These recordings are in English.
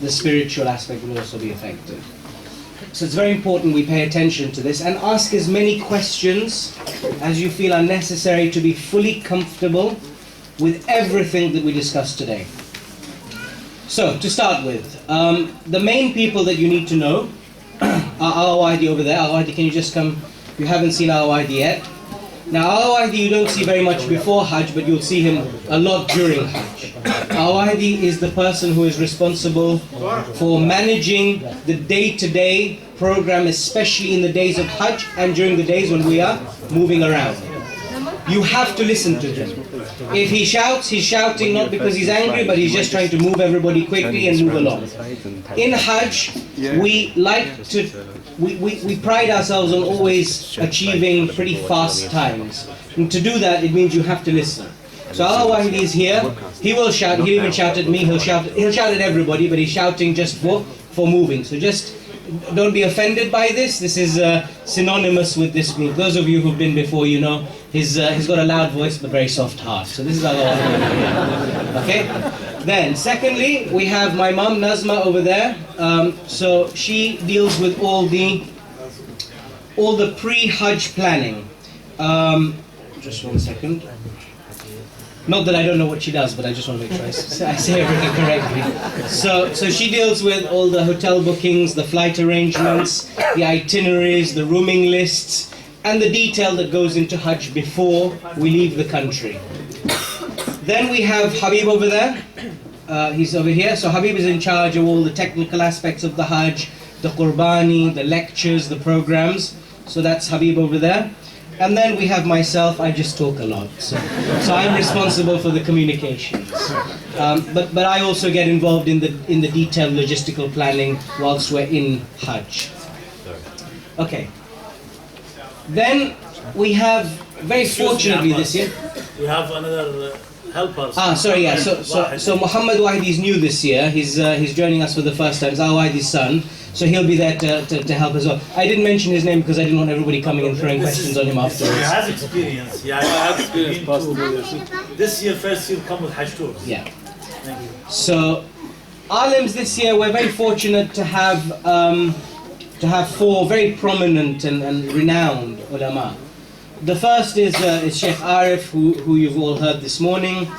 the spiritual aspect will also be affected. So it's very important we pay attention to this and ask as many questions as you feel are necessary to be fully comfortable with everything that we discussed today. So, to start with, the main people that you need to know are Al-Wahidi over there. Al-Wahidi, can you just come? You haven't seen Al-Wahidi yet. Now, Al-Wahidi you don't see very much before Hajj, but you'll see him a lot during Hajj. Al-Wahidi is the person who is responsible for managing the day-to-day program, especially in the days of Hajj and during the days when we are moving around. You have to listen to him. If he shouts, he's shouting not because he's angry, but he's just trying to move everybody quickly and move along. In Hajj, we pride ourselves on always achieving pretty fast times. And to do that, it means you have to listen. So Al-Wahidi is here. He will shout. He'll even shout at me. He'll shout at everybody, but he's shouting just for moving. So just don't be offended by this. This is synonymous with this group. Those of you who've been before, you know, he's got a loud voice but very soft heart. So this is Al-Wahidi. Okay? Then, secondly, we have my mum, Nazma, over there. So she deals with all the pre-Hajj planning. Just one second. Not that I don't know what she does, but I just want to make sure I say everything correctly. So she deals with all the hotel bookings, the flight arrangements, the itineraries, the rooming lists, and the detail that goes into Hajj before we leave the country. Then we have Habib over there. He's over here. So Habib is in charge of all the technical aspects of the Hajj, the Qurbani, the lectures, the programs. So that's Habib over there. And then we have myself. I just talk a lot, so I'm responsible for the communications. But I also get involved in the detailed logistical planning whilst we're in Hajj. Okay. Then we have, very fortunately this year, we have another helper. Sorry, yeah. So Muhammad Wahidi is new this year. He's joining us for the first time. He's Al-Wahidi's son. So he'll be there to help as well. I didn't mention his name because I didn't want everybody coming and throwing questions on him afterwards. He has experience. Yeah, I have experience. This year, first he'll come with Hajj tours. Yeah. Thank you. So, Alims this year, we're very fortunate to have four very prominent and renowned ulama. The first is Sheikh Arif, who you've all heard this morning.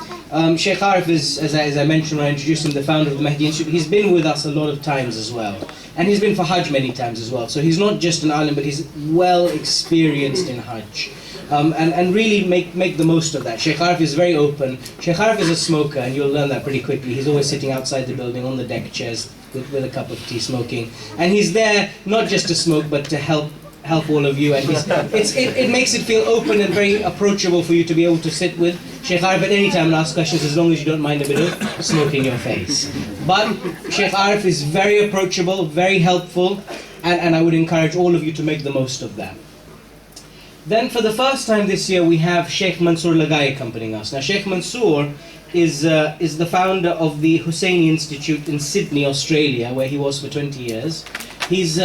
Sheikh Arif is, as I mentioned when I introduced him, the founder of the Mahdi Institute. He's been with us a lot of times as well. And he's been for Hajj many times as well. So he's not just an alim, but he's well experienced in Hajj. And really make the most of that. Sheikh Arif is very open. Sheikh Arif is a smoker, and you'll learn that pretty quickly. He's always sitting outside the building on the deck chairs with a cup of tea smoking. And he's there not just to smoke, but to help all of you, and it makes it feel open and very approachable for you to be able to sit with Sheikh Arif at any time and ask questions, as long as you don't mind a bit of smoke in your face. But Sheikh Arif is very approachable, very helpful, and I would encourage all of you to make the most of that. Then for the first time this year we have Sheikh Mansoor Lagai accompanying us. Now Sheikh Mansoor is the founder of the Husseini Institute in Sydney, Australia, where he was for 20 years. He's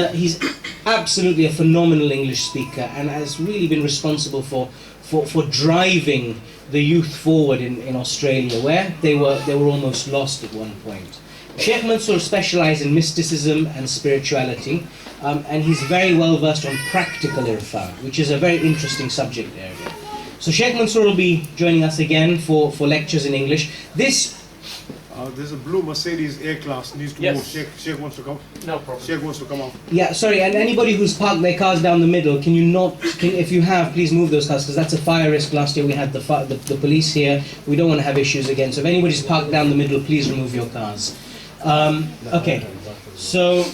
absolutely a phenomenal English speaker and has really been responsible for driving the youth forward in Australia, where they were almost lost at one point. Sheikh Mansoor specialized in mysticism and spirituality, and he's very well versed on practical irfan, which is a very interesting subject area. So Sheikh Mansoor will be joining us again for lectures in English. There's a blue Mercedes A-Class needs to move. Sheikh wants to come. No problem. Sheikh wants to come out. Yeah, sorry, and anybody who's parked their cars down the middle, if you have, please move those cars, because that's a fire risk. Last year we had the police here. We don't want to have issues again. So if anybody's parked down the middle, please remove your cars. Okay, so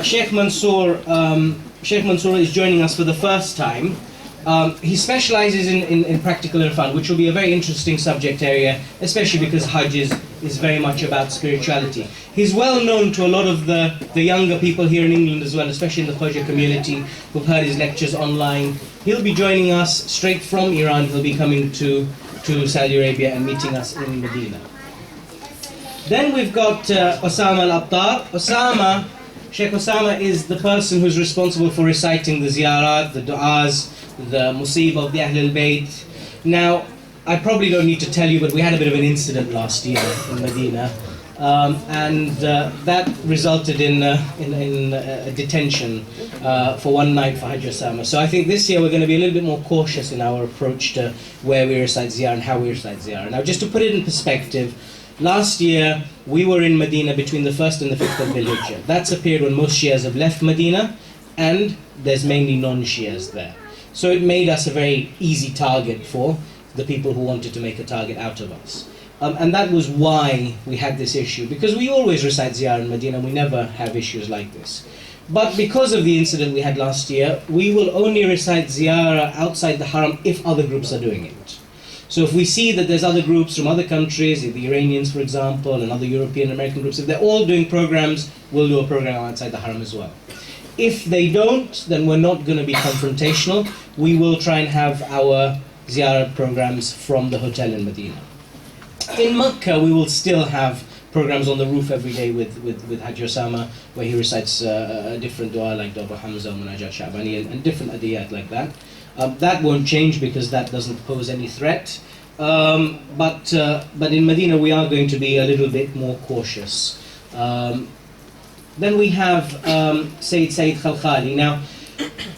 Sheikh Mansoor is joining us for the first time. He specializes in practical irfan, which will be a very interesting subject area, especially because Hajj is very much about spirituality. He's well known to a lot of the younger people here in England as well, especially in the Khoja community, who've heard his lectures online. He'll be joining us straight from Iran. He'll be coming to Saudi Arabia and meeting us in Medina. Then we've got Osama al-Abtar. Sheikh Osama is the person who's responsible for reciting the ziyarat, the du'as, the musibah of the Ahl al-Bayt. Now, I probably don't need to tell you, but we had a bit of an incident last year in Medina. and that resulted in a detention for one night for Hajj Osama. So I think this year we're going to be a little bit more cautious in our approach to where we recite ziyarah and how we recite ziyarah. Now, just to put it in perspective, last year we were in Medina between the 1st and the 5th of Dhul-Hijjah. That's a period when most Shias have left Medina, and there's mainly non-Shias there. So it made us a very easy target for the people who wanted to make a target out of us. And that was why we had this issue, because we always recite ziyarah in Medina, we never have issues like this. But because of the incident we had last year, we will only recite ziyarah outside the haram if other groups are doing it. So if we see that there's other groups from other countries, the Iranians for example, and other European American groups, if they're all doing programs, we'll do a program outside the haram as well. If they don't, then we're not going to be confrontational. We will try and have our ziyarah programs from the hotel in Medina. In Mecca, we will still have programs on the roof every day with Hajj Osama, where he recites a different dua like Dua Hamza, Munajat Sha'bani, and different adiyat like that. That won't change because that doesn't pose any threat. But in Medina, we are going to be a little bit more cautious. Then we have Sayyid Khalkhali. Now,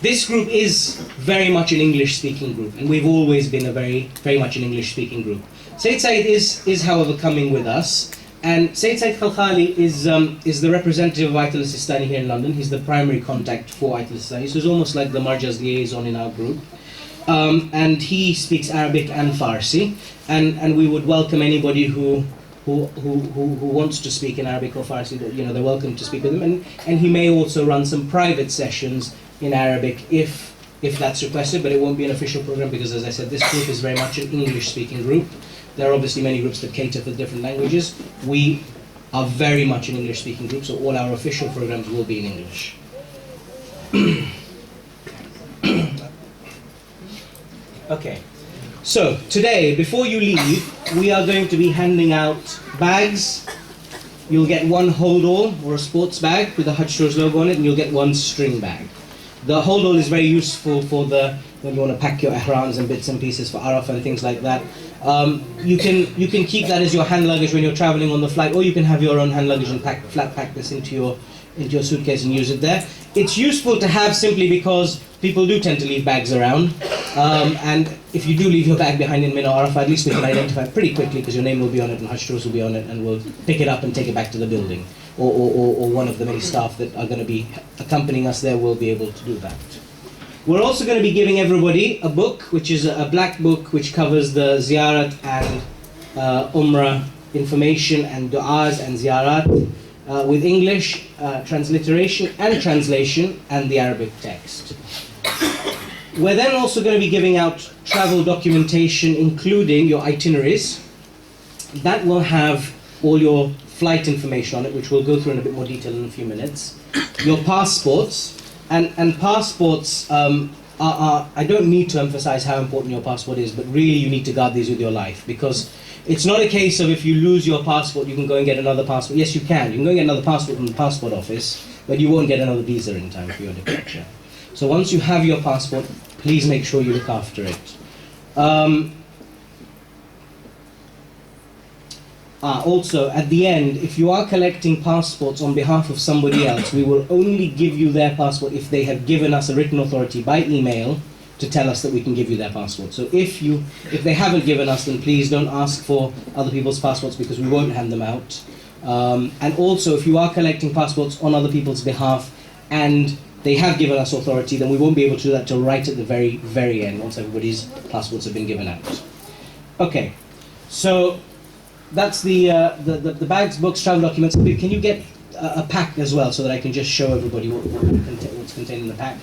this group is very much an English-speaking group, and we've always been a very much an English-speaking group. Sayyid Said is however coming with us, and Sayyid Khalkhali is the representative of Ayatul Sistani here in London. He's the primary contact for Ayatul Sistani, so he's almost like the Marja's liaison in our group. And he speaks Arabic and Farsi, and we would welcome anybody who wants to speak in Arabic or Farsi. They're welcome to speak with him, and he may also run some private sessions in Arabic if that's requested, but it won't be an official program because, as I said, this group is very much an English-speaking group. There are obviously many groups that cater for different languages. We are very much an English-speaking group, so all our official programs will be in English. Okay, so today, before you leave, we are going to be handing out bags. You'll get one hold-all or a sports bag with the Hajj Tours logo on it, and you'll get one string bag. The hold-all is very useful for when you want to pack your ihrams and bits and pieces for Arafah and things like that. You can keep that as your hand luggage when you're traveling on the flight, or you can have your own hand luggage and flat pack this into your suitcase and use it there. It's useful to have simply because people do tend to leave bags around, and if you do leave your bag behind in Mina or Arafah, at least we can identify it pretty quickly because your name will be on it and Hajj Tours will be on it, and we'll pick it up and take it back to the building. Or one of the many staff that are going to be accompanying us there will be able to do that. We're also going to be giving everybody a book, which is a black book which covers the ziyarat and umrah information and du'as and ziyarat with English transliteration and translation and the Arabic text. We're then also going to be giving out travel documentation, including your itineraries. That will have all your flight information on it, which we'll go through in a bit more detail in a few minutes. Your passports, and passports I don't need to emphasize how important your passport is, but really you need to guard these with your life, because it's not a case of if you lose your passport, you can go and get another passport. Yes, you can. You can go and get another passport from the passport office, but you won't get another visa in time for your departure. So once you have your passport, please make sure you look after it. Also, at the end, if you are collecting passports on behalf of somebody else, we will only give you their passport if they have given us a written authority by email to tell us that we can give you their passport. So if they haven't given us, then please don't ask for other people's passports because we won't hand them out. And also, if you are collecting passports on other people's behalf and they have given us authority, then we won't be able to do that till right at the very, very end, once everybody's passports have been given out. Okay, so that's the bags, books, travel documents. Can you get a pack as well so that I can just show everybody what's contained in the pack?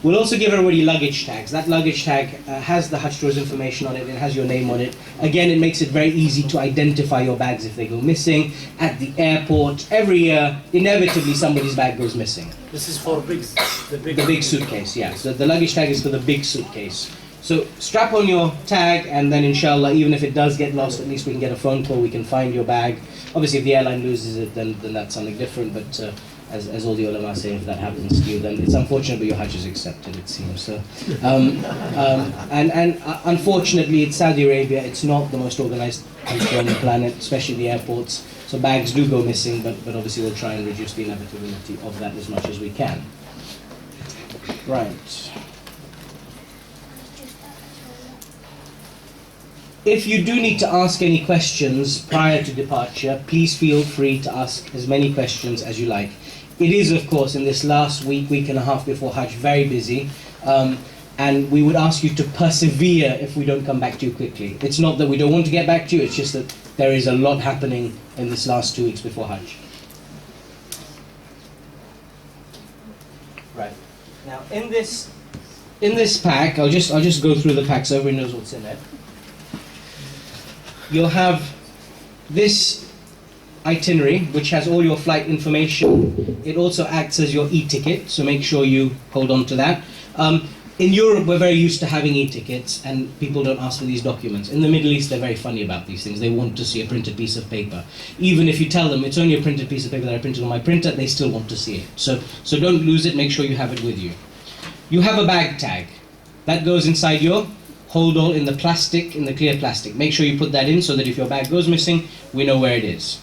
We'll also give everybody luggage tags. That luggage tag has the Hajj Tours information on it, it has your name on it. Again, it makes it very easy to identify your bags if they go missing. At the airport, every year, inevitably somebody's bag goes missing. This is for the big suitcase, yeah. So the luggage tag is for the big suitcase. So strap on your tag, and then inshallah, even if it does get lost, at least we can get a phone call, we can find your bag. Obviously, if the airline loses it, then that's something different, but as all the ulama say, if that happens to you, then it's unfortunate, but your Hajj is accepted, it seems. So, and unfortunately, it's Saudi Arabia, it's not the most organized country on the planet, especially the airports. So bags do go missing, but obviously we'll try and reduce the inevitability of that as much as we can. Right. If you do need to ask any questions prior to departure, please feel free to ask as many questions as you like. It is, of course, in this last week and a half before Hajj, very busy. And we would ask you to persevere if we don't come back to you quickly. It's not that we don't want to get back to you, it's just that there is a lot happening in this last 2 weeks before Hajj. Right. Now, in this pack, I'll just go through the pack so everyone knows what's in it. You'll have this itinerary, which has all your flight information. It also acts as your e-ticket, so make sure you hold on to that. In Europe, we're very used to having e-tickets, and people don't ask for these documents. In the Middle East, they're very funny about these things. They want to see a printed piece of paper. Even if you tell them it's only a printed piece of paper that I printed on my printer, they still want to see it. So don't lose it, make sure you have it with you. You have a bag tag. That goes inside your hold all in the plastic, in the clear plastic. Make sure you put that in so that if your bag goes missing, we know where it is.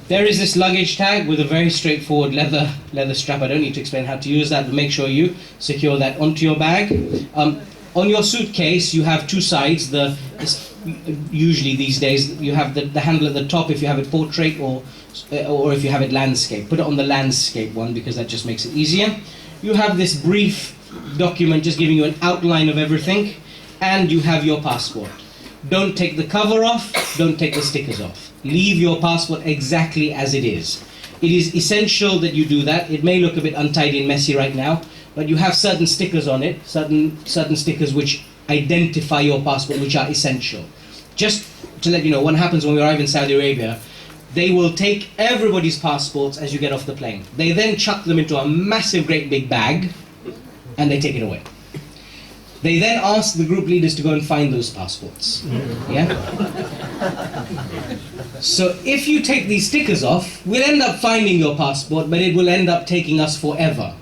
There is this luggage tag with a very straightforward leather strap. I don't need to explain how to use that, but make sure you secure that onto your bag. On your suitcase, you have two sides. Usually these days, you have the handle at the top if you have it portrait or if you have it landscape. Put it on the landscape one because that just makes it easier. You have this brief document just giving you an outline of everything, and you have your passport. Don't take the cover off, don't take the stickers off. Leave your passport exactly as it is. It is essential that you do that. It may look a bit untidy and messy right now, but you have certain stickers on it, certain stickers which identify your passport, which are essential. Just to let you know, what happens when we arrive in Saudi Arabia, they will take everybody's passports as you get off the plane. They then chuck them into a massive, great big bag, and they take it away. They then ask the group leaders to go and find those passports. Yeah? So if you take these stickers off, we'll end up finding your passport, but it will end up taking us forever.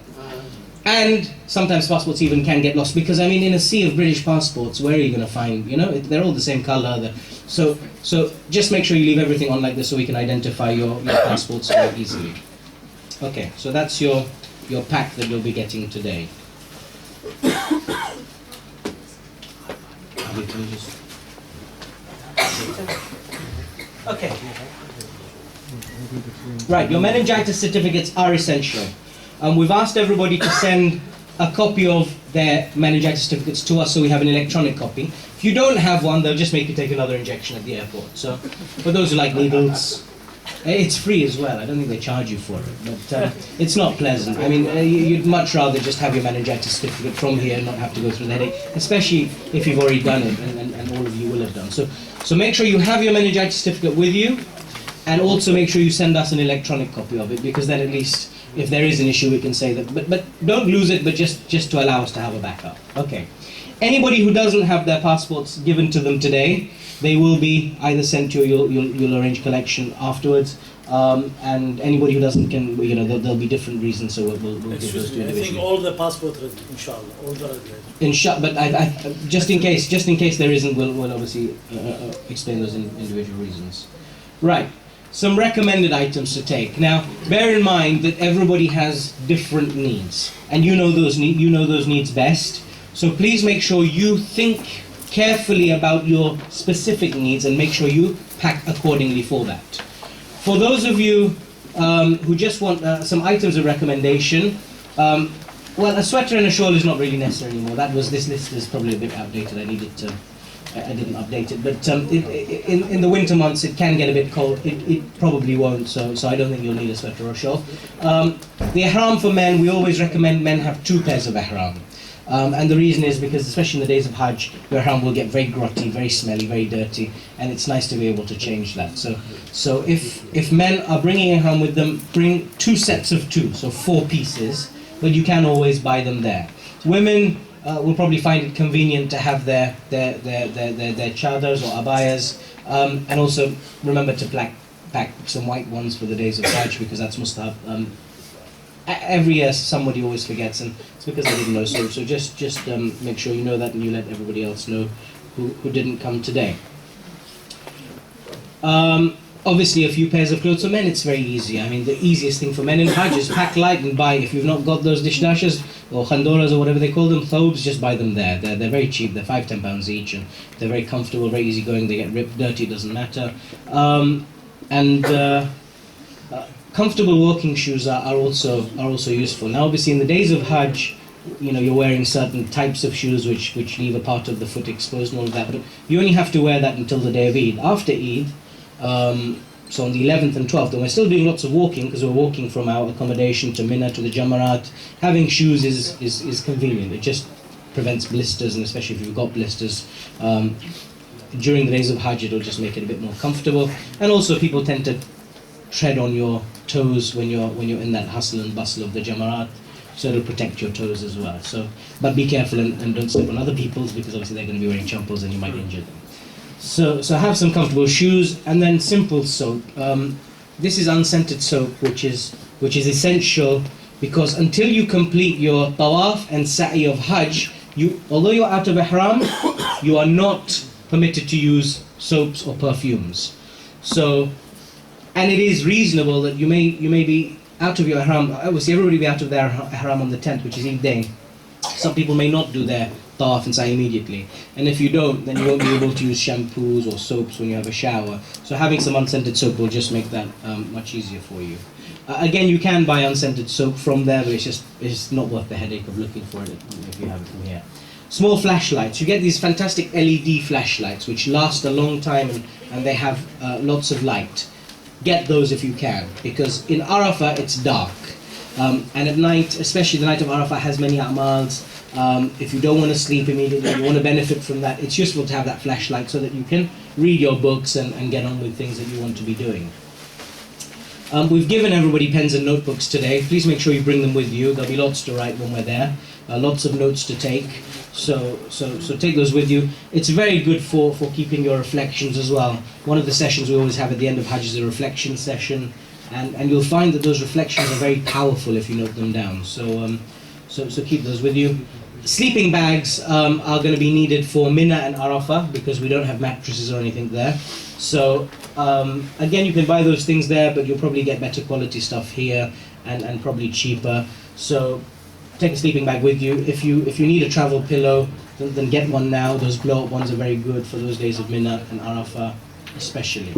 And sometimes passports even can get lost, because I mean, in a sea of British passports, where are you going to find, they're all the same color. So just make sure you leave everything on like this so we can identify your passports very easily. Okay, so that's your pack that you'll be getting today. Okay. Right, your meningitis certificates are essential. We've asked everybody to send a copy of their meningitis certificates to us so we have an electronic copy. If you don't have one, they'll just make you take another injection at the airport. So for those who like needles, it's free as well. I don't think they charge you for it, but it's not pleasant. I mean, you'd much rather just have your meningitis certificate from here and not have to go through the headache, especially if you've already done it, and all of you will have done. So make sure you have your meningitis certificate with you, and also make sure you send us an electronic copy of it, because then at least if there is an issue we can say that, but don't lose it, but just to allow us to have a backup. Okay. Anybody who doesn't have their passports given to them today, they will be either sent to you, you'll arrange collection afterwards, and anybody who doesn't can, there'll be different reasons, so we'll give those to individually. I think all the passport ready, inshallah, all the ready. But I just in case there isn't, we'll obviously explain those individual reasons. Right. Some recommended items to take. Now, bear in mind that everybody has different needs, and you know those needs best. So please make sure you think carefully about your specific needs and make sure you pack accordingly for that. For those of you who just want some items of recommendation, well, a sweater and a shawl is not really necessary anymore. This list is probably a bit outdated. I didn't update it, but in the winter months it can get a bit cold. It probably won't, so I don't think you'll need a sweater or shawl. The ihram for men, we always recommend men have 2 pairs of ihram. And the reason is because, especially in the days of Hajj, your ihram will get very grotty, very smelly, very dirty, and it's nice to be able to change that. So if men are bringing ihram with them, bring 2 sets of 2, so 4 pieces, but you can always buy them there. Women will probably find it convenient to have their chadars or abayas, and also remember to pack some white ones for the days of Hajj, because that's mustahab. Every year somebody always forgets, and it's because they didn't know. So just make sure you know that, and you let everybody else know who didn't come today. Obviously, a few pairs of clothes for men, it's very easy. I mean, the easiest thing for men in Hajj is pack light and buy. If you've not got those dish dashes or khandoras or whatever they call them, thobes, just buy them there. They're very cheap. They're £5-10 each, and they're very comfortable, very easy going. They get ripped, dirty, it doesn't matter. Comfortable walking shoes are also useful. Now, obviously, in the days of Hajj, you know, you're wearing certain types of shoes which leave a part of the foot exposed and all of that, but you only have to wear that until the day of Eid. After Eid, so on the 11th and 12th, and we're still doing lots of walking because we're walking from our accommodation to Mina to the Jamarat. Having shoes is convenient. It just prevents blisters, and especially if you've got blisters. During the days of Hajj, it'll just make it a bit more comfortable. And also, people tend to tread on your toes when you're in that hustle and bustle of the Jamarat, so it'll protect your toes as well. So, but be careful and don't step on other people's, because obviously they're going to be wearing champals and you might injure them. So have some comfortable shoes, and then simple soap. This is unscented soap, which is essential, because until you complete your tawaf and sa'i of Hajj, although you're out of ihram, you are not permitted to use soaps or perfumes. So, and it is reasonable that you may be out of your ihram. Obviously, everybody will be out of their ihram on the 10th, which is Eid day. Some people may not do their tawaf and sa'i immediately, and if you don't, then you won't be able to use shampoos or soaps when you have a shower. So having some unscented soap will just make that much easier for you. Again, you can buy unscented soap from there, but it's not worth the headache of looking for it if you have it from here. Small flashlights. You get these fantastic LED flashlights which last a long time, and they have lots of light. Get those if you can, because in Arafah it's dark, and at night, especially the night of Arafah, has many a'mals. If you don't want to sleep immediately, you want to benefit from that, it's useful to have that flashlight so that you can read your books and get on with things that you want to be doing. We've given everybody pens and notebooks today. Please make sure you bring them with you. There'll be lots to write when we're there, lots of notes to take. So take those with you. It's very good for keeping your reflections as well. One of the sessions we always have at the end of Hajj is a reflection session, and you'll find that those reflections are very powerful if you note them down. So keep those with you. Sleeping bags are going to be needed for Mina and Arafah, because we don't have mattresses or anything there. So again, you can buy those things there, but you'll probably get better quality stuff here and probably cheaper. So take a sleeping bag with you. If you need a travel pillow, then get one now. Those blow-up ones are very good for those days of Mina and Arafah especially.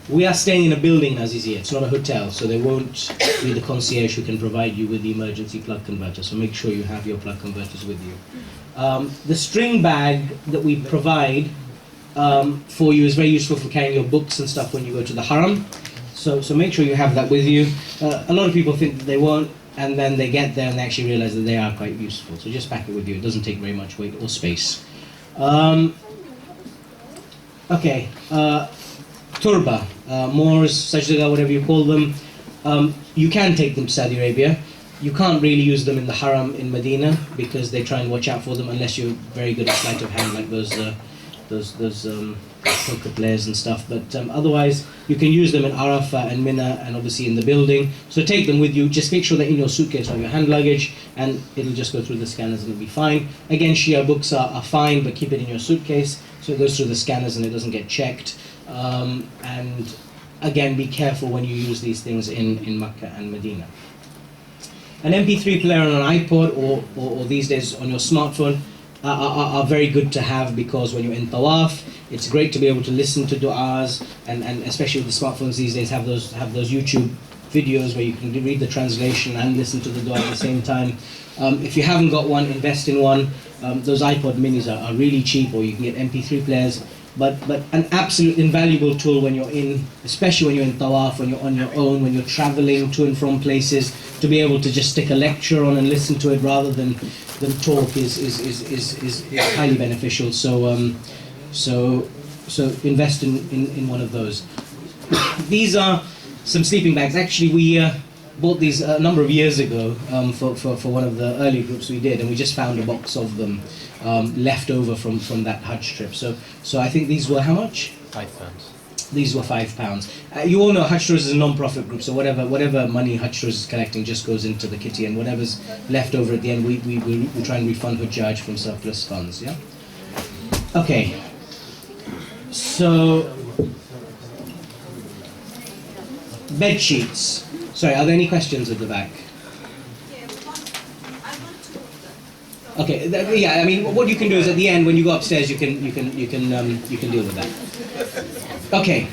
We are staying in a building, Azizia. It's not a hotel, so there won't be the concierge who can provide you with the emergency plug converter. So make sure you have your plug converters with you. The string bag that we provide for you is very useful for carrying your books and stuff when you go to the haram. So make sure you have that with you. A lot of people think that they won't, and then they get there and they actually realize that they are quite useful. So just pack it with you. It doesn't take very much weight or space. Okay. Turba, Moors, sajdaga, whatever you call them, you can take them to Saudi Arabia. You can't really use them in the haram in Medina, because they try and watch out for them unless you're very good at sleight of hand, like those poker players and stuff. But otherwise, you can use them in Arafah and Mina, and obviously in the building. So take them with you. Just make sure they're in your suitcase or your hand luggage, and it'll just go through the scanners and it'll be fine. Again, Shia books are fine, but keep it in your suitcase so it goes through the scanners and it doesn't get checked. And again, be careful when you use these things in Makkah and Medina. An MP3 player on an iPod or these days on your smartphone are very good to have, because when you're in tawaf, it's great to be able to listen to du'as, and especially with the smartphones these days have those YouTube videos where you can read the translation and listen to the du'a at the same time. If you haven't got one, invest in one. Those iPod minis are really cheap, or you can get MP3 players. But an absolute invaluable tool when you're in, especially when you're in tawaf, when you're on your own, when you're traveling to and from places, to be able to just stick a lecture on and listen to it rather than talk is highly beneficial. So invest in one of those. These are some sleeping bags. Actually, we bought these a number of years ago for one of the early groups we did, and we just found a box of them left over from that Hajj trip. So I think these were how much? £5. These were £5. You all know Hajj Tours is a non-profit group, so whatever money Hajj Tours is collecting just goes into the kitty, and whatever's left over at the end, we try and refund Hujjaj from surplus funds. Yeah. Okay. So Bed sheets. Sorry, are there any questions at the back? Okay, yeah. I mean, what you can do is at the end, when you go upstairs, you can deal with that. Okay.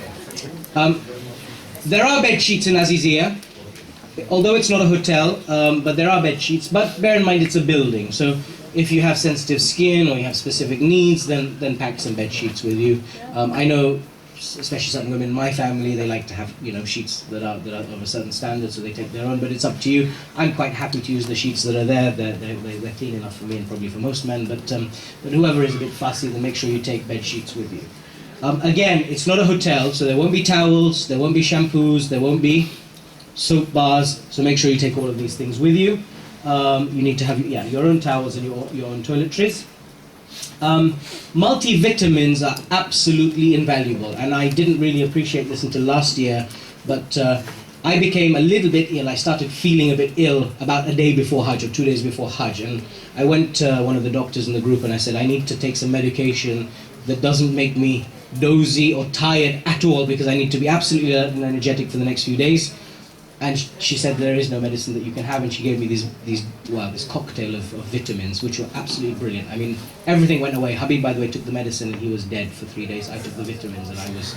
There are bed sheets in Azizia, although it's not a hotel, but there are bed sheets. But bear in mind, it's a building, so if you have sensitive skin or you have specific needs, then pack some bed sheets with you. I know, especially certain women in my family, they like to have sheets that are of a certain standard, so they take their own. But it's up to you. I'm quite happy to use the sheets that are there. They're clean enough for me and probably for most men. But whoever is a bit fussy, then make sure you take bed sheets with you. Again, it's not a hotel, so there won't be towels, there won't be shampoos, there won't be soap bars. So make sure you take all of these things with you. You need to have your own towels and your own toiletries. Multivitamins are absolutely invaluable, and I didn't really appreciate this until last year, but I became a little bit ill. I started feeling a bit ill about a day before Hajj or 2 days before Hajj, and I went to one of the doctors in the group and I said, I need to take some medication that doesn't make me dozy or tired at all, because I need to be absolutely alert and energetic for the next few days. And she said there is no medicine that you can have, and she gave me this cocktail of vitamins, which were absolutely brilliant. I mean, everything went away. Habib, by the way, took the medicine and he was dead for 3 days. I took the vitamins and I was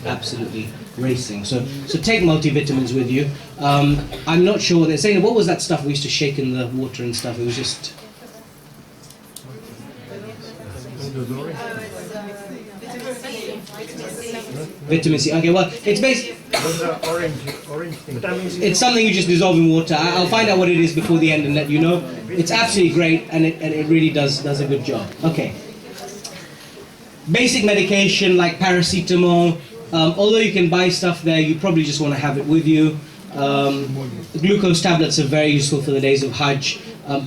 absolutely racing. So take multivitamins with you. I'm not sure. They're saying, what was that stuff we used to shake in the water and stuff? It was just... Vitamin C. Okay, well, it's basically... Orange thing. It's something you just dissolve in water. I'll find out what it is before the end and let you know. It's absolutely great, and it really does a good job. Okay. Basic medication like paracetamol. Although you can buy stuff there, you probably just want to have it with you. Glucose tablets are very useful for the days of Hajj.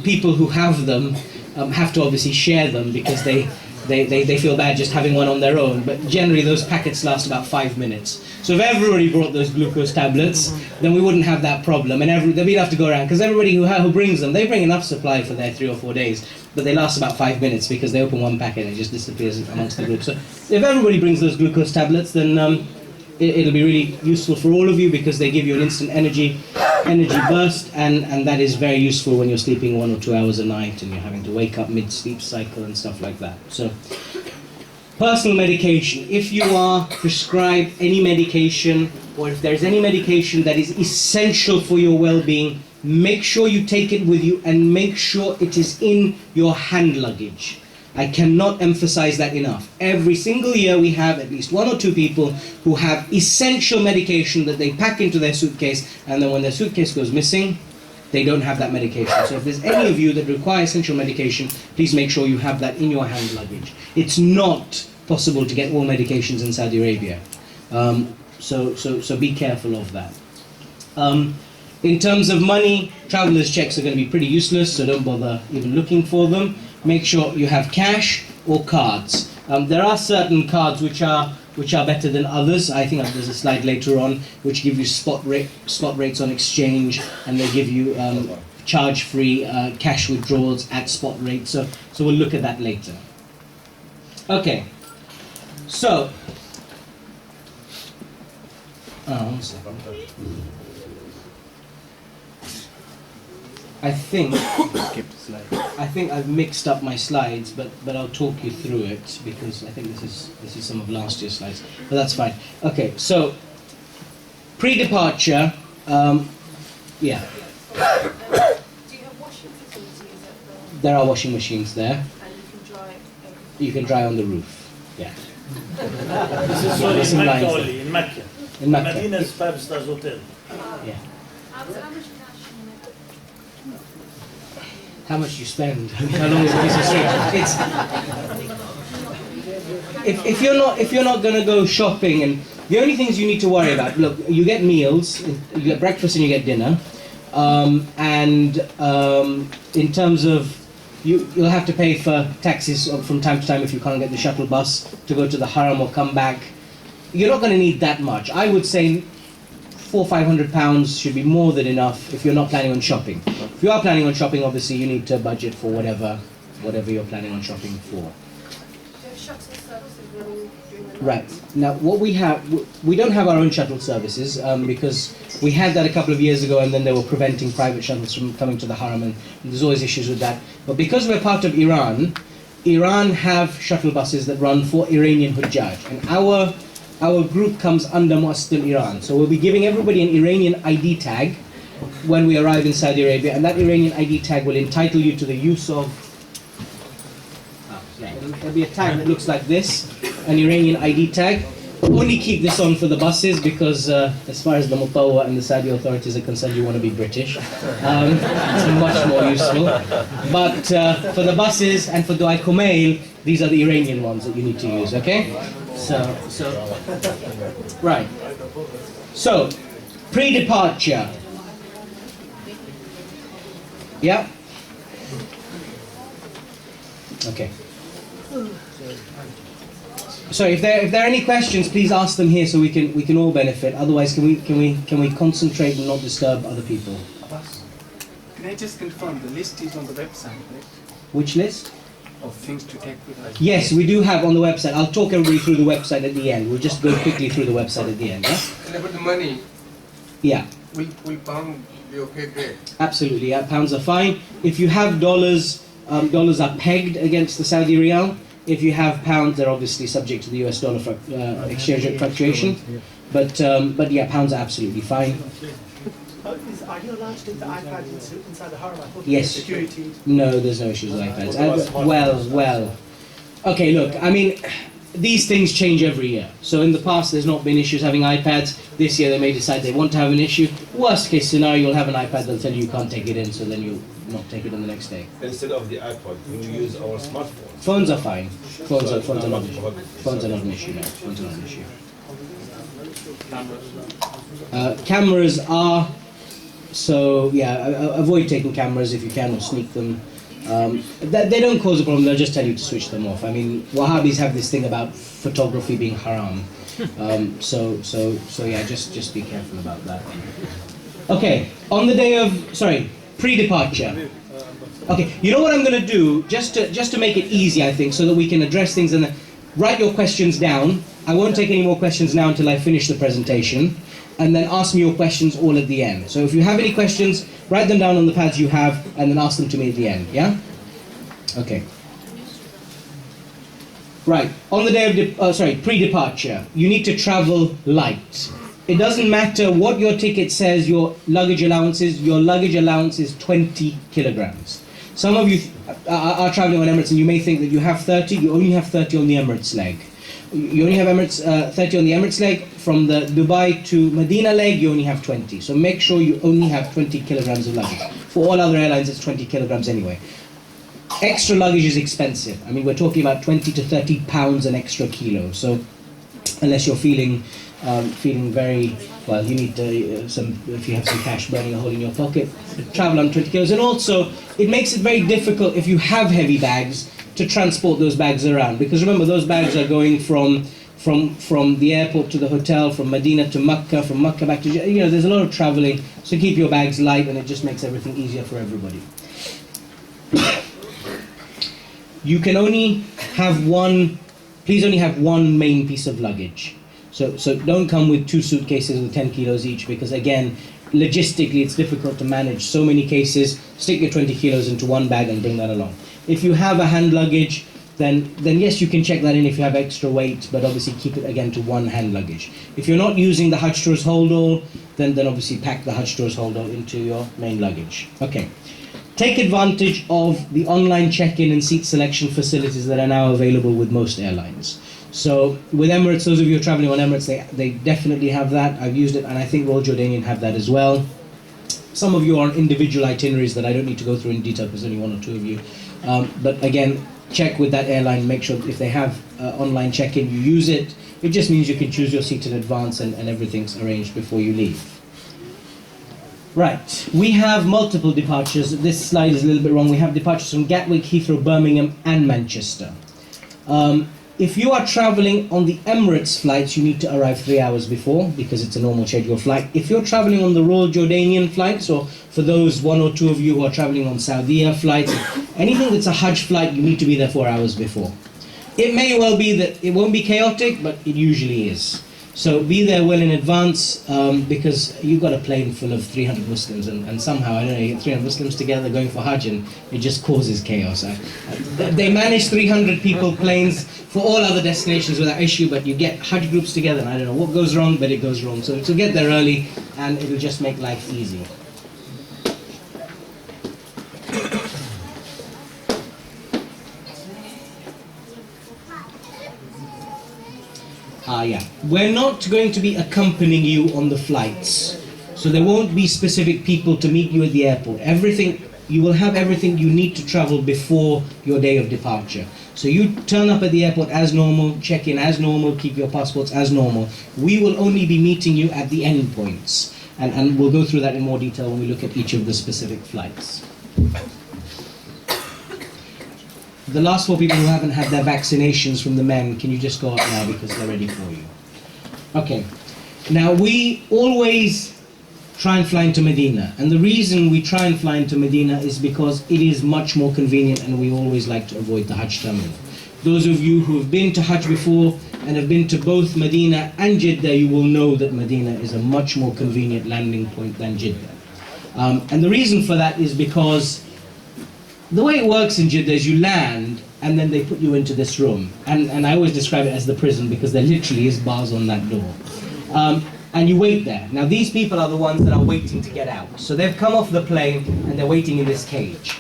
People who have them have to obviously share them, because they feel bad just having one on their own, but generally those packets last about 5 minutes. So if everybody brought those glucose tablets, then we wouldn't have that problem, and we'd have to go around, because everybody who brings them, they bring enough supply for their 3 or 4 days, but they last about 5 minutes, because they open one packet and it just disappears amongst the group. So if everybody brings those glucose tablets, then it'll be really useful for all of you, because they give you an instant energy burst, and that is very useful when you're sleeping 1 or 2 hours a night and you're having to wake up mid-sleep cycle and stuff like that. So, personal medication. If you are prescribed any medication, or if there's any medication that is essential for your well-being, make sure you take it with you, and make sure it is in your hand luggage. I cannot emphasize that enough. Every single year we have at least 1 or 2 people who have essential medication that they pack into their suitcase, and then when their suitcase goes missing, they don't have that medication. So if there's any of you that require essential medication, please make sure you have that in your hand luggage. It's not possible to get all medications in Saudi Arabia. So be careful of that. In terms of money, travelers' checks are going to be pretty useless, so don't bother even looking for them. Make sure you have cash or cards. There are certain cards which are better than others. I think there's a slide later on which give you spot rates on exchange, and they give you charge-free cash withdrawals at spot rate. So we'll look at that later. Okay. So. One second. I think I've mixed up my slides, but I'll talk you through it, because I think this is some of last year's slides, but that's fine. Okay, so pre-departure, yeah. Do you have washing facilities at the... There are washing machines there. And you can dry everything? You can dry on the roof. Yeah. This is in Mecca only, in Mecca. In Mecca. Medina's 5-star hotel. Yeah. How much cash? How much you spend? How long is a piece of string? If you're not going to go shopping, and the only things you need to worry about, look, you get meals, you get breakfast and you get dinner, in terms of you'll have to pay for taxis from time to time if you can't get the shuttle bus to go to the Haram or come back. You're not going to need that much. I would say £400 or £500 should be more than enough if you're not planning on shopping. If you are planning on shopping, obviously you need to budget for whatever you're planning on shopping for. Do you have shuttle services running during the Right. Now, what we don't have our own shuttle services because we had that a couple of years ago, and then they were preventing private shuttles from coming to the Haram, and there's always issues with that. But because we're part of Iran, Iran have shuttle buses that run for Iranian Hujjaj, and our group comes under Muassasatul Iran. So we'll be giving everybody an Iranian ID tag when we arrive in Saudi Arabia, and that Iranian ID tag will entitle you to the use of. There'll be a tag that looks like this, an Iranian ID tag. Only keep this on for the buses because as far as the Mutawwa and the Saudi authorities are concerned, you want to be British. It's much more useful. But for the buses and for Du'ai Kumail, these are the Iranian ones that you need to use, okay? Right. So, pre-departure. Yeah? Okay. So if there are any questions, please ask them here so we can all benefit. Otherwise, can we concentrate and not disturb other people? Can I just confirm the list is on the website, right? Which list? Of things to take with us. Yes, we do have on the website. I'll talk everybody through the website at the end. We'll just go quickly through the website at the end. Yeah. And about the money, Yeah. will pound be okay there? Absolutely. Yeah, pounds are fine. If you have dollars, dollars are pegged against the Saudi riyal. If you have pounds, they're obviously subject to the US dollar exchange rate fluctuation. But yeah, pounds are absolutely fine. Are you allowed to take the iPad inside the Haram? I thought Yes. security. No, there's no issues with iPads. Well. Okay, look, I mean, these things change every year. So in the past, there's not been issues having iPads. This year, they may decide they want to have an issue. Worst case scenario, you'll have an iPad, they'll tell you you can't take it in, so then you'll not take it in the next day. Instead of the iPod, we use our smartphones. Phones are fine. Phones are not an issue. Phones are not an issue, no. Phones are not an issue. Cameras are, so yeah, avoid taking cameras if you can, or sneak them. They don't cause a problem, they'll just tell you to switch them off. I mean, Wahhabis have this thing about photography being haram. So yeah, just be careful about that. Okay, on the day of, pre-departure. Okay, you know what I'm going to do, just to make it easy, I think, so that we can address things, and write your questions down. I won't take any more questions now until I finish the presentation, and then ask me your questions all at the end. So if you have any questions, write them down on the pads you have, and then ask them to me at the end, yeah? Okay. Right, on the day of, pre-departure, you need to travel light. It doesn't matter what your ticket says, your luggage allowance is 20 kilograms. Some of you are traveling on Emirates and you may think that you have 30, you only have 30 on the Emirates leg. You only have 30 on the Emirates leg. From the Dubai to Medina leg, you only have 20. So make sure you only have 20 kilograms of luggage. For all other airlines, it's 20 kilograms anyway. Extra luggage is expensive. I mean, we're talking about 20 to 30 pounds an extra kilo. So unless you're feeling very well, you need if you have some cash burning a hole in your pocket, travel on 20 kilos. And also, it makes it very difficult if you have heavy bags to transport those bags around, because remember, those bags are going from the airport to the hotel, from Medina to Makkah, from Makkah back to there's a lot of traveling. So keep your bags light, and it just makes everything easier for everybody. You can only have please only have one main piece of luggage. So don't come with 2 suitcases with 10 kilos each, because again, logistically it's difficult to manage so many cases. Stick your 20 kilos into one bag and bring that along. If you have a hand luggage, then yes, you can check that in if you have extra weight, but obviously keep it again to one hand luggage. If you're not using the Hajj Tours hold-all, then obviously pack the Hajj Tours hold-all into your main luggage. Okay. Take advantage of the online check-in and seat selection facilities that are now available with most airlines. So with Emirates, those of you who are traveling on Emirates, they definitely have that. I've used it, and I think Royal Jordanian have that as well. Some of you are on individual itineraries that I don't need to go through in detail because only 1 or 2 of you. But again, check with that airline, make sure if they have online check-in, you use it. It just means you can choose your seat in advance and everything's arranged before you leave. Right, we have multiple departures. This slide is a little bit wrong. We have departures from Gatwick, Heathrow, Birmingham and Manchester. If you are traveling on the Emirates flights, you need to arrive 3 hours before because it's a normal scheduled flight. If you're traveling on the Royal Jordanian flights, or for those 1 or 2 of you who are traveling on Saudiya flights, anything that's a Hajj flight, you need to be there 4 hours before. It may well be that it won't be chaotic, but it usually is. So be there well in advance, because you've got a plane full of 300 Muslims, and somehow, I don't know, you get 300 Muslims together going for Hajj, and it just causes chaos. They manage 300 people planes for all other destinations without issue, but you get Hajj groups together, and I don't know what goes wrong, but it goes wrong. So get there early, and it'll just make life easy. Yeah. We're not going to be accompanying you on the flights. So there won't be specific people to meet you at the airport. You will have everything you need to travel before your day of departure. So you turn up at the airport as normal, check in as normal, keep your passports as normal. We will only be meeting you at the end points. And we'll go through that in more detail when we look at each of the specific flights. The last 4 people who haven't had their vaccinations from the men, can you just go up now because they're ready for you? Okay. Now we always try and fly into Medina, and the reason we try and fly into Medina is because it is much more convenient, and we always like to avoid the Hajj terminal. Those of you who have been to Hajj before and have been to both Medina and Jeddah, you will know that Medina is a much more convenient landing point than Jeddah. And the reason for that is because the way it works in Jeddah is you land and then they put you into this room. And I always describe it as the prison because there literally is bars on that door. And you wait there. Now these people are the ones that are waiting to get out. So they've come off the plane and they're waiting in this cage.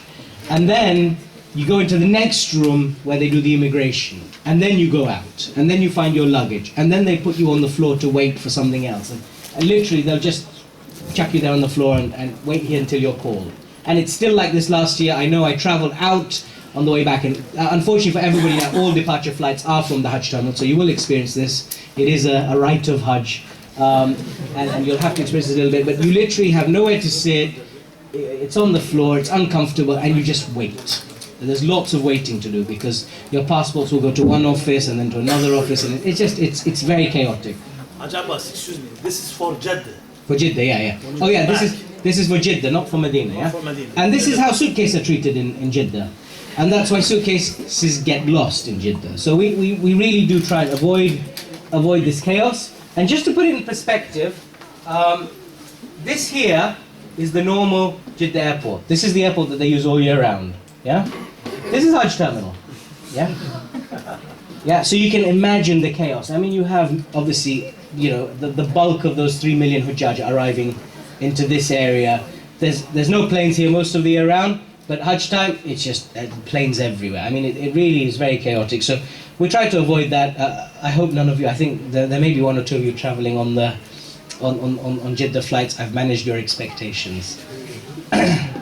And then you go into the next room where they do the immigration. And then you go out. And then you find your luggage. And then they put you on the floor to wait for something else. And literally they'll just chuck you there on the floor and wait here until you're called. And it's still like this last year. I know I traveled out on the way back, and unfortunately for everybody now, all departure flights are from the Hajj terminal, so you will experience this. It is a rite of Hajj, and you'll have to experience it a little bit, but you literally have nowhere to sit. It's on the floor, it's uncomfortable, and you just wait. And there's lots of waiting to do because your passports will go to one office and then to another office, and it's very chaotic. Hajj Abbas, excuse me, this is for Jeddah. For Jeddah, yeah. Oh yeah, this is for Jeddah, not for Medina, yeah? For Medina. And this is how suitcases are treated in Jeddah. And that's why suitcases get lost in Jeddah. So we really do try and avoid this chaos. And just to put it in perspective, this here is the normal Jeddah airport. This is the airport that they use all year round, yeah? This is Hajj terminal, yeah? Yeah, so you can imagine the chaos. I mean, you have, obviously, you know, the bulk of those 3 million Hujjaj arriving into this area. There's no planes here most of the year round, but Hajj time, it's just planes everywhere. I mean, it really is very chaotic. So we try to avoid that. I hope none of you, I think there may be 1 or 2 of you traveling on Jeddah flights. I've managed your expectations.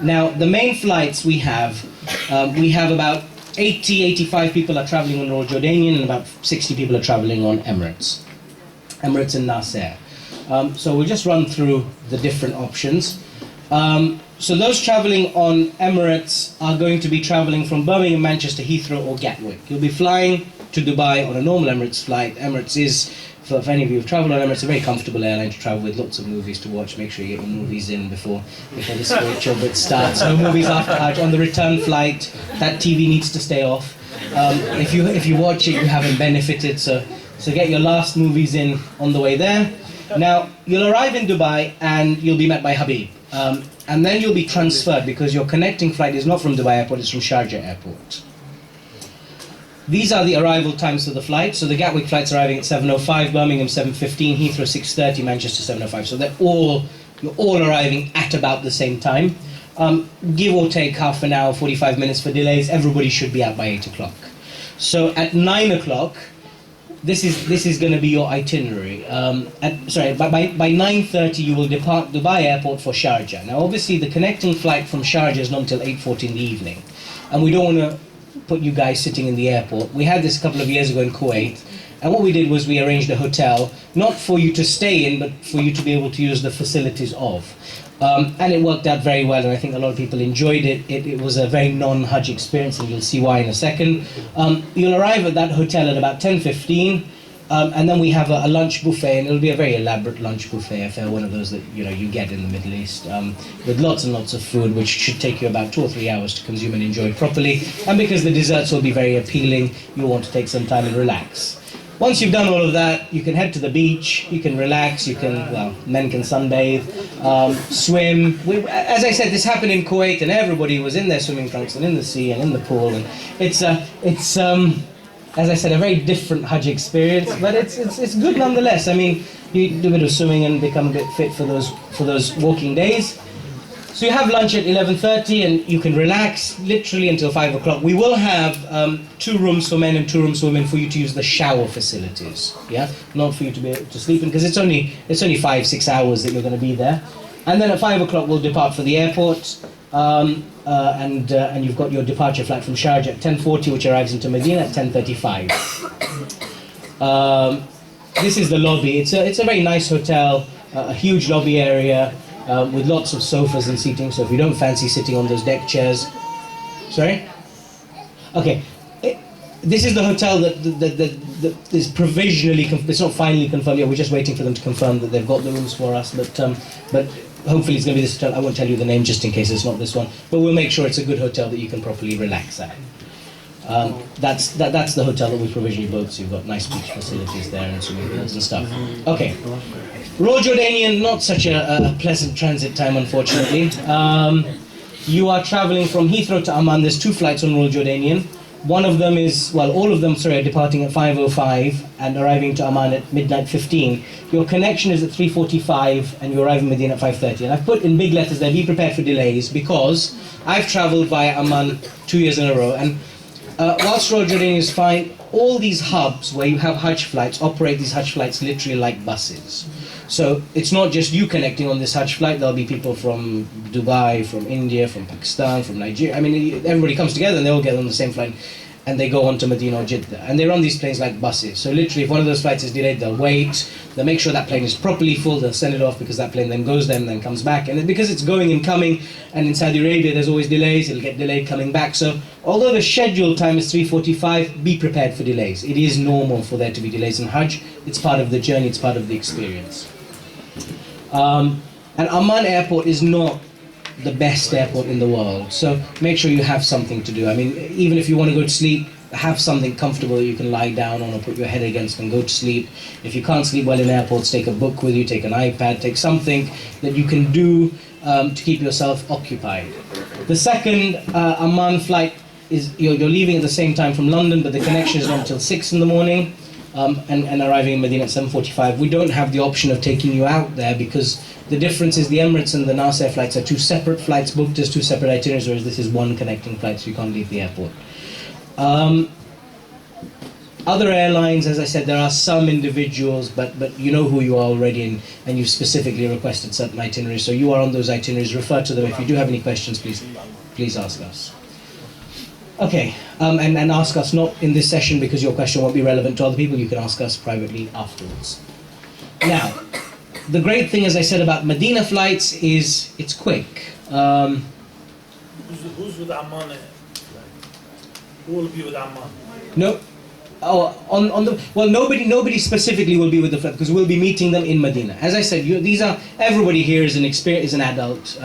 Now, the main flights we have about 85 people are traveling on Royal Jordanian, and about 60 people are traveling on Emirates and Nasser. So we'll just run through the different options. So those traveling on Emirates are going to be traveling from Birmingham, Manchester, Heathrow or Gatwick. You'll be flying to Dubai on a normal Emirates flight. Emirates is, for any of you who've travelled on Emirates, a very comfortable airline to travel with, lots of movies to watch. Make sure you get your movies in before the spiritual bit starts. No movies after Hajj. On the return flight, that TV needs to stay off. If you watch it, you haven't benefited, so get your last movies in on the way there. Now, you'll arrive in Dubai and you'll be met by Habib. And then you'll be transferred because your connecting flight is not from Dubai Airport, it's from Sharjah Airport. These are the arrival times of the flight. So the Gatwick flight's arriving at 7:05, Birmingham 7:15, Heathrow 6:30, Manchester 7:05. So you're all arriving at about the same time. Give or take half an hour, 45 minutes for delays. Everybody should be out by 8 o'clock. So at 9 o'clock, this is going to be your itinerary. By 9:30 you will depart Dubai Airport for Sharjah. Now obviously the connecting flight from Sharjah is not until 8:40 in the evening, and we don't want to put you guys sitting in the airport. We had this a couple of years ago in Kuwait, and what we did was we arranged a hotel, not for you to stay in, but for you to be able to use the facilities of. And it worked out very well, and I think a lot of people enjoyed it. It was a very non-Hajj experience, and you'll see why in a second. You'll arrive at that hotel at about 10:15. And then we have a lunch buffet, and it'll be a very elaborate lunch buffet affair, one of those that you get in the Middle East, with lots and lots of food, which should take you about 2 or 3 hours to consume and enjoy properly. And because the desserts will be very appealing, you'll want to take some time and relax. Once you've done all of that, you can head to the beach, you can relax, men can sunbathe, swim. As I said, this happened in Kuwait, and everybody was in their swimming trunks and in the sea and in the pool, and it's as I said, a very different Hajj experience, but it's good nonetheless. I mean, you do a bit of swimming and become a bit fit for those walking days. So you have lunch at 11:30, and you can relax literally until 5 o'clock. We will have 2 rooms for men and 2 rooms for women for you to use the shower facilities. Yeah, not for you to be able to sleep in, because it's only 5-6 hours that you're going to be there. And then at 5 o'clock we'll depart for the airport, and you've got your departure flight from Sharjah at 10:40, which arrives into Medina at 10:35. This is the lobby. It's a very nice hotel, a huge lobby area. With lots of sofas and seating, so if you don't fancy sitting on those deck chairs... Sorry? Okay. This is the hotel that is provisionally... It's not finally confirmed yet, we're just waiting for them to confirm that they've got the rooms for us, but hopefully it's going to be this hotel. I won't tell you the name just in case it's not this one, but we'll make sure it's a good hotel that you can properly relax at. That's the hotel that we provisionally booked, so you've got nice beach facilities there and swimming pools and stuff. Okay. Royal Jordanian, not such a pleasant transit time, unfortunately. You are traveling from Heathrow to Amman. There's 2 flights on Royal Jordanian. One of them all of them, are departing at 5:05 and arriving to Amman at midnight 15. Your connection is at 3:45 and you arrive in Medina at 5:30. And I've put in big letters there, be prepared for delays, because I've traveled via Amman 2 years in a row. And whilst Royal Jordanian is fine, all these hubs where you have Hajj flights operate these Hajj flights literally like buses. So it's not just you connecting on this Hajj flight. There'll be people from Dubai, from India, from Pakistan, from Nigeria. I mean, everybody comes together and they all get on the same flight, and they go on to Medina or Jeddah. And they run these planes like buses. So literally, if one of those flights is delayed, they'll wait. They'll make sure that plane is properly full. They'll send it off because that plane then goes there and then comes back. And because it's going and coming, and in Saudi Arabia there's always delays, it'll get delayed coming back. So although the scheduled time is 3:45, be prepared for delays. It is normal for there to be delays in Hajj. It's part of the journey. It's part of the experience. And Amman airport is not the best airport in the world, so make sure you have something to do. I mean, even if you want to go to sleep, have something comfortable that you can lie down on or put your head against and go to sleep. If you can't sleep well in airports, take a book with you, take an iPad, take something that you can do to keep yourself occupied. The second Amman flight is, you're leaving at the same time from London, but the connection is not until 6 in the morning. And arriving in Medina at 7:45. We don't have the option of taking you out there, because the difference is the Emirates and the Nasser flights are 2 separate flights booked as 2 separate itineraries, whereas this is one connecting flight, so you can't leave the airport. Other airlines, as I said, there are some individuals, but you know who you are already, and you've specifically requested certain itineraries, so you are on those itineraries. Refer to them. If you do have any questions, please ask us. Okay, and ask us not in this session, because your question won't be relevant to other people. You can ask us privately afterwards. Now, the great thing, as I said, about Medina flights is it's quick. Who's with Amman? Who will be with Amman? No. Nobody specifically will be with the flight, because we'll be meeting them in Medina. As I said, everybody here is an adult.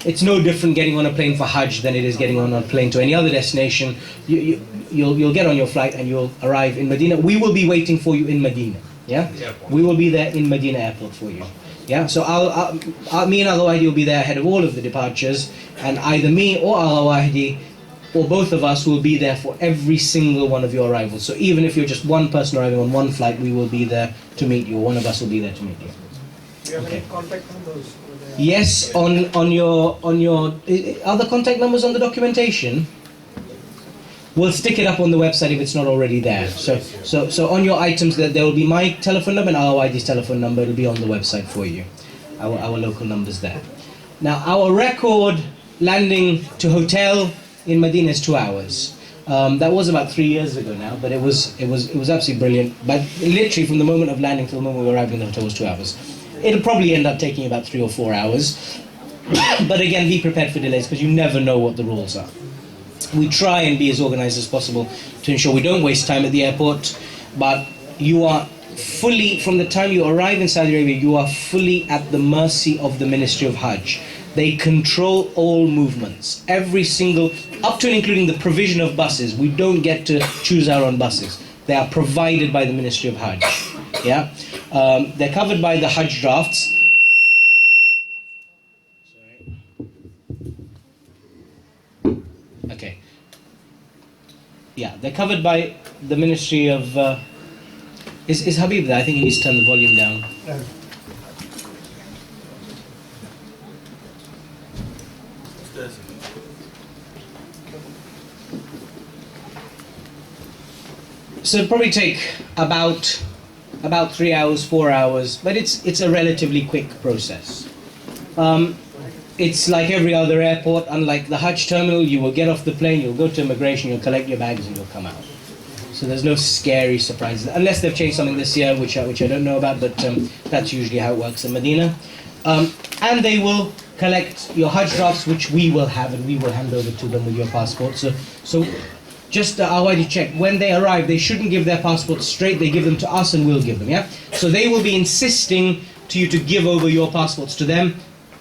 It's no different getting on a plane for Hajj than it is getting on a plane to any other destination. You'll get on your flight and you'll arrive in Medina. We will be waiting for you in Medina. Yeah, we will be there in Medina airport for you. Yeah, so me and Al Wahidi will be there ahead of all of the departures, and either me or Al Wahidi, or both of us, will be there for every single one of your arrivals. So even if you're just one person arriving on one flight, we will be there to meet you. One of us will be there to meet you. Do you have any contact numbers? Yes, on your other contact numbers on the documentation. We'll stick it up on the website if it's not already there. So on your items, there will be my telephone number and Al Wahid's telephone number. It'll be on the website for you. Our local numbers there. Now, our record landing to hotel in Medina is 2 hours. That was about 3 years ago now, but it was absolutely brilliant. But literally from the moment of landing to the moment we arrived in the hotel was 2 hours. It'll probably end up taking about 3 or 4 hours. But again, be prepared for delays, because you never know what the rules are. We try and be as organized as possible to ensure we don't waste time at the airport, but you are fully, from the time you arrive in Saudi Arabia, you are fully at the mercy of the Ministry of Hajj. They control all movements, every single, up to and including the provision of buses. We don't get to choose our own buses. They are provided by the Ministry of Hajj. Yeah, they're covered by the Hajj drafts. Okay. Yeah, they're covered by the Ministry of. Is Habib there? I think he needs to turn the volume down. So it'll probably take about 3 hours, 4 hours, but it's a relatively quick process. It's like every other airport. Unlike the Hajj terminal, you will get off the plane, you'll go to immigration, you'll collect your bags, and you'll come out. So there's no scary surprises, unless they've changed something this year, which I don't know about. But that's usually how it works in Medina. And they will collect your Hajj drafts, which we will have, and we will hand over to them with your passport. So just I want to check, when they arrive, they shouldn't give their passports straight. They give them to us, and we'll give them. Yeah. So they will be insisting to you to give over your passports to them.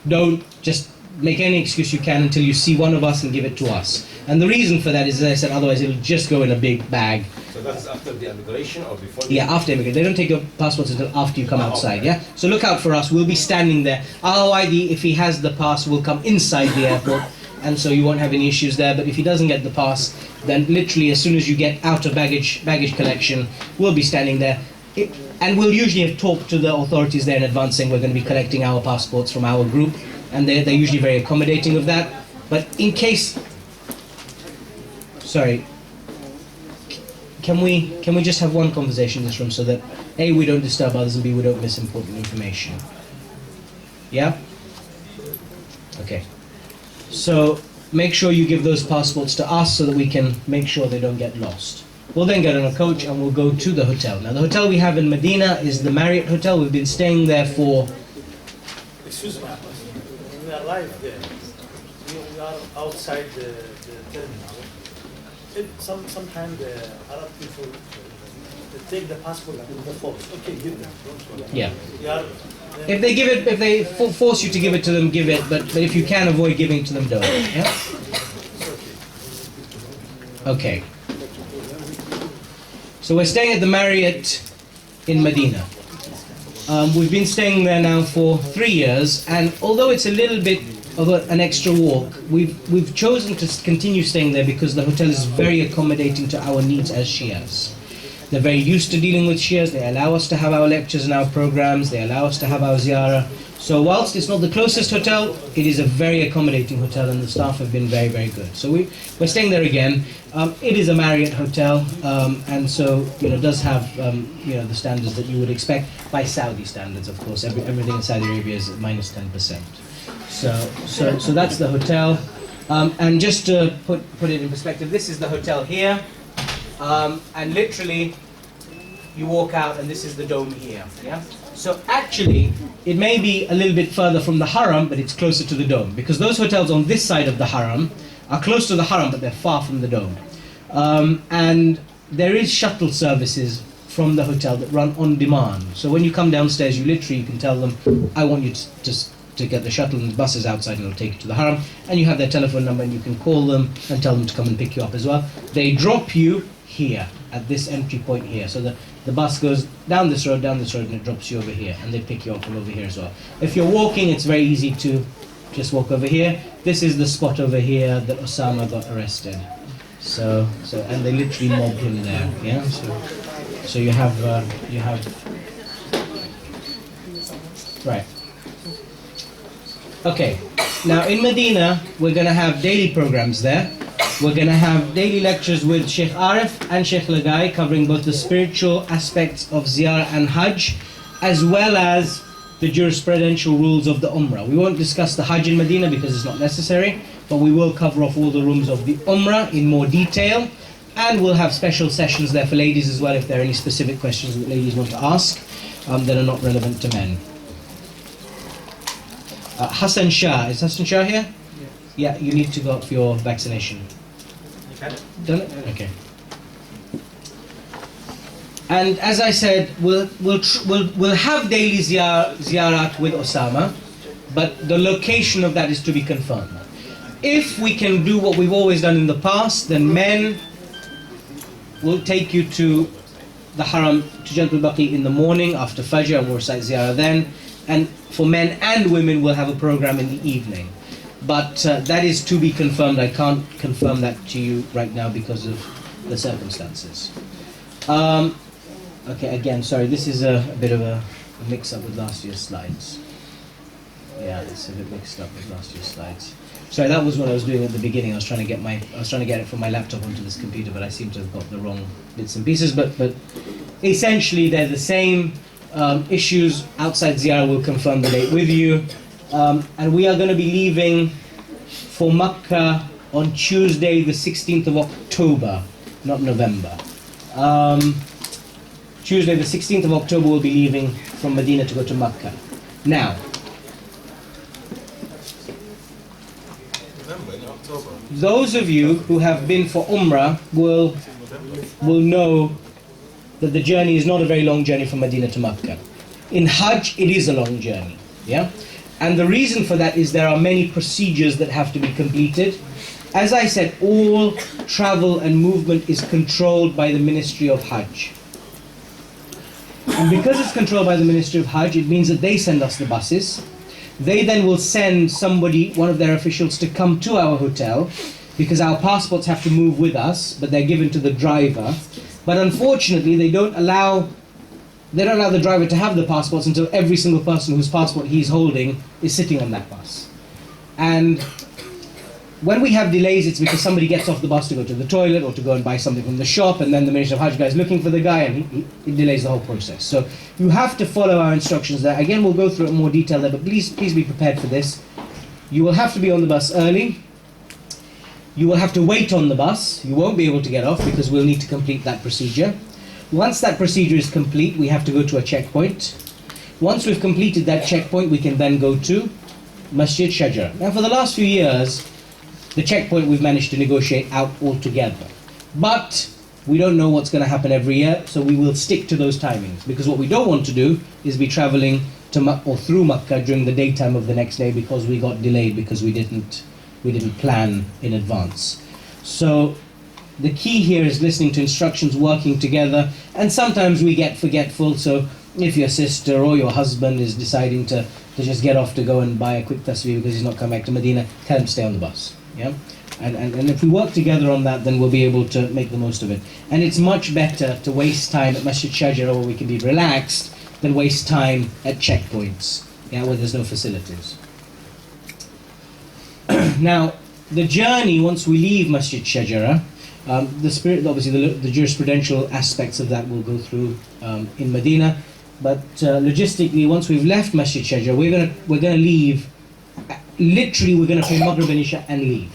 Don't just make any excuse you can until you see one of us and give it to us. And the reason for that is, as I said, otherwise it'll just go in a big bag. So that is after the immigration or before? Yeah, after immigration. They don't take your passports until after you come outside, yeah? So look out for us. We'll be standing there. Our ID, if he has the pass, will come inside the airport, and so you won't have any issues there. But if he doesn't get the pass, then literally as soon as you get out of baggage collection, we'll be standing there. And we'll usually have talked to the authorities there in advance, saying we're going to be collecting our passports from our group, and they're usually very accommodating of that. But in case... Sorry. Can we just have one conversation in this room so that A, we don't disturb others, and B, we don't miss important information? Yeah? Okay. So make sure you give those passports to us so that we can make sure they don't get lost. We'll then get on a coach and we'll go to the hotel. Now the hotel we have in Medina is the Marriott Hotel. We've been staying there for... Excuse me, when we arrived there, we are outside the terminal. Sometimes the Arab people they take the passport with the force. Okay, give them. Yeah. If they give it, if they force you to give it to them, give it. But if you can avoid giving it to them, don't. Yeah. Okay. So we're staying at the Marriott in Medina. We've been staying there now for 3 years, and although it's a little bit of an extra walk, we've chosen to continue staying there because the hotel is very accommodating to our needs as Shias. They're very used to dealing with Shias. They allow us to have our lectures and our programs. They allow us to have our ziyarah. So whilst it's not the closest hotel, it is a very accommodating hotel, and the staff have been very, very good. So we're staying there again. It is a Marriott hotel, and so it does have the standards that you would expect by Saudi standards. Of course, everything in Saudi Arabia is minus 10%. So that's the hotel, and just to put it in perspective, this is the hotel here, and literally you walk out and this is the dome here. Yeah. So actually, it may be a little bit further from the Haram, but it's closer to the dome, because those hotels on this side of the Haram are close to the Haram, but they're far from the dome. And there is shuttle services from the hotel that run on demand. So when you come downstairs, you can tell them, I want you to get the shuttle, and the bus is outside and it'll take you to the Haram, and you have their telephone number and you can call them and tell them to come and pick you up as well. They drop you here at this entry point here. So the bus goes down this road, and it drops you over here, and they pick you up from over here as well. If you're walking, it's very easy to just walk over here. This is the spot over here that Osama got arrested. So and they literally mobbed him there. Yeah. So you have right. Okay. Now in Medina, we're going to have daily programs there. We're going to have daily lectures with Sheikh Arif and Sheikh Lagai, covering both the spiritual aspects of Ziyarah and Hajj, as well as the jurisprudential rules of the Umrah. We won't discuss the Hajj in Medina because it's not necessary, but we will cover off all the rooms of the Umrah in more detail, and we'll have special sessions there for ladies as well if there are any specific questions that ladies want to ask that are not relevant to men. Hassan Shah, is Hassan Shah here? Yeah, you need to go up for your vaccination. Done it? Okay. And as I said, we'll have daily ziyarat with Osama, but the location of that is to be confirmed. If we can do what we've always done in the past, then men will take you to the Haram, to Jannatul Baqi in the morning after Fajr, and we'll recite ziyarah then. And for men and women, we'll have a program in the evening. But that is to be confirmed. I can't confirm that to you right now because of the circumstances. Okay, again, sorry, this is a bit of a mix-up with last year's slides. Yeah, it's a bit mixed up with last year's slides. Sorry, that was what I was doing at the beginning. I was trying to get it from my laptop onto this computer, but I seem to have got the wrong bits and pieces. But essentially, they're the same issues. Outside ziyarah will confirm the date with you, and we are going to be leaving for Makkah on Tuesday, the 16th of October, not November. Tuesday, the 16th of October, we'll be leaving from Medina to go to Makkah. Now, those of you who have been for Umrah will know that the journey is not a very long journey from Medina to Makkah. In Hajj, it is a long journey, yeah? And the reason for that is there are many procedures that have to be completed. As I said, all travel and movement is controlled by the Ministry of Hajj. And because it's controlled by the Ministry of Hajj, it means that they send us the buses. They then will send somebody, one of their officials, to come to our hotel, because our passports have to move with us, but they're given to the driver. But unfortunately, they don't allow the driver to have the passports until every single person whose passport he's holding is sitting on that bus. And when we have delays, it's because somebody gets off the bus to go to the toilet or to go and buy something from the shop, and then the Minister of Hajj guy is looking for the guy, and he delays the whole process. So you have to follow our instructions there. Again, we'll go through it in more detail there, but please be prepared for this. You will have to be on the bus early. You will have to wait on the bus. You won't be able to get off because we'll need to complete that procedure. Once that procedure is complete, we have to go to a checkpoint. Once we've completed that checkpoint, we can then go to Masjid Shajara. Now, for the last few years, the checkpoint we've managed to negotiate out altogether. But we don't know what's going to happen every year, so we will stick to those timings. Because what we don't want to do is be traveling to or through Makkah during the daytime of the next day because we got delayed because we didn't plan in advance. So the key here is listening to instructions, working together, and sometimes we get forgetful. So if your sister or your husband is deciding to just get off to go and buy a quick tasbih because he's not come back to Medina, tell him to stay on the bus. Yeah, and if we work together on that, then we'll be able to make the most of it. And it's much better to waste time at Masjid Shajara where we can be relaxed than waste time at checkpoints, yeah, where there's no facilities. Now, the journey once we leave Masjid Shajara, obviously the jurisprudential aspects of that will go through in Medina, but logistically, once we've left Masjid Shajara, we're gonna leave. Literally, we're going to pray Maghrib and Isha and leave.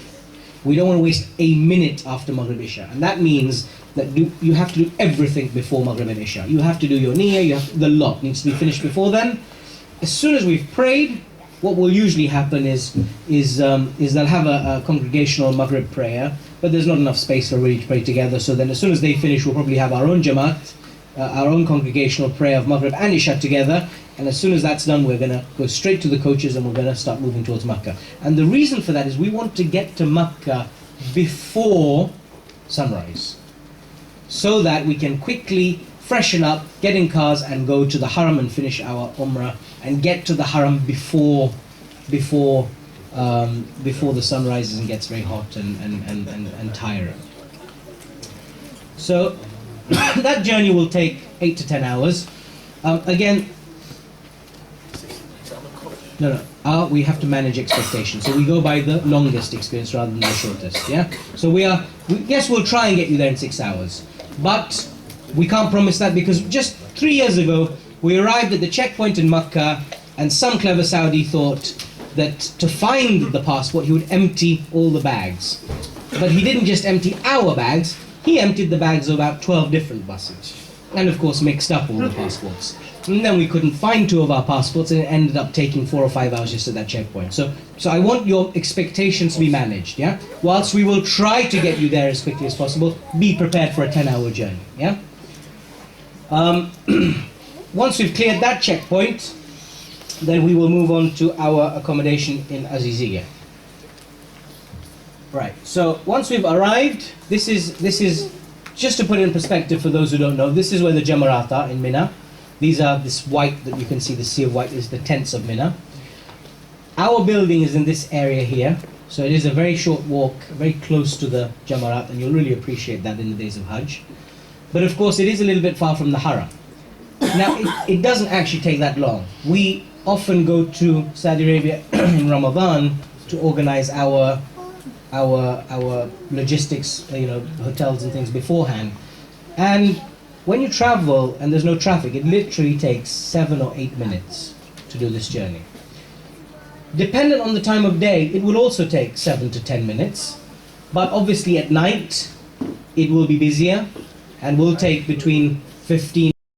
We don't want to waste a minute after Maghrib Isha. And that means that you have to do everything before Maghrib and Isha. You have to do your niyyah, the lot needs to be finished before then. As soon as we've prayed, what will usually happen is they'll have a congregational Maghrib prayer, but there's not enough space for everybody to pray together. So then as soon as they finish, we'll probably have our own Jamaat, our own congregational prayer of Maghrib and Isha together. And as soon as that's done, we're going to go straight to the coaches and we're going to start moving towards Makkah. And the reason for that is we want to get to Makkah before sunrise, so that we can quickly freshen up, get in cars and go to the Haram and finish our Umrah and get to the Haram before the sun rises and gets very hot and tiring. So that journey will take 8 to 10 hours. Again, no, we have to manage expectations. So we go by the longest experience rather than the shortest, yeah? So yes, we'll try and get you there in 6 hours. But we can't promise that because just 3 years ago, we arrived at the checkpoint in Makkah and some clever Saudi thought that to find the passport, he would empty all the bags. But he didn't just empty our bags, he emptied the bags of about 12 different buses. And of course mixed up all the passports. And then we couldn't find 2 of our passports and it ended up taking 4 or 5 hours just at that checkpoint. So I want your expectations to be managed, yeah? Whilst we will try to get you there as quickly as possible, be prepared for a 10-hour journey, yeah? Once we've cleared that checkpoint, then we will move on to our accommodation in Aziziyah. Right, so once we've arrived, this is just to put it in perspective for those who don't know, this is where the Jamarat are in Mina. These are this white that you can see, the sea of white is the tents of Mina. Our building is in this area here, so it is a very short walk, very close to the Jamarat, and you'll really appreciate that in the days of Hajj. But of course it is a little bit far from the Haram. Now it doesn't actually take that long. We often go to Saudi Arabia in Ramadan to organize our logistics, hotels and things beforehand. And when you travel and there's no traffic, it literally takes 7 or 8 minutes to do this journey. Dependent on the time of day, it will also take 7 to 10 minutes. But obviously at night, it will be busier and will take between 15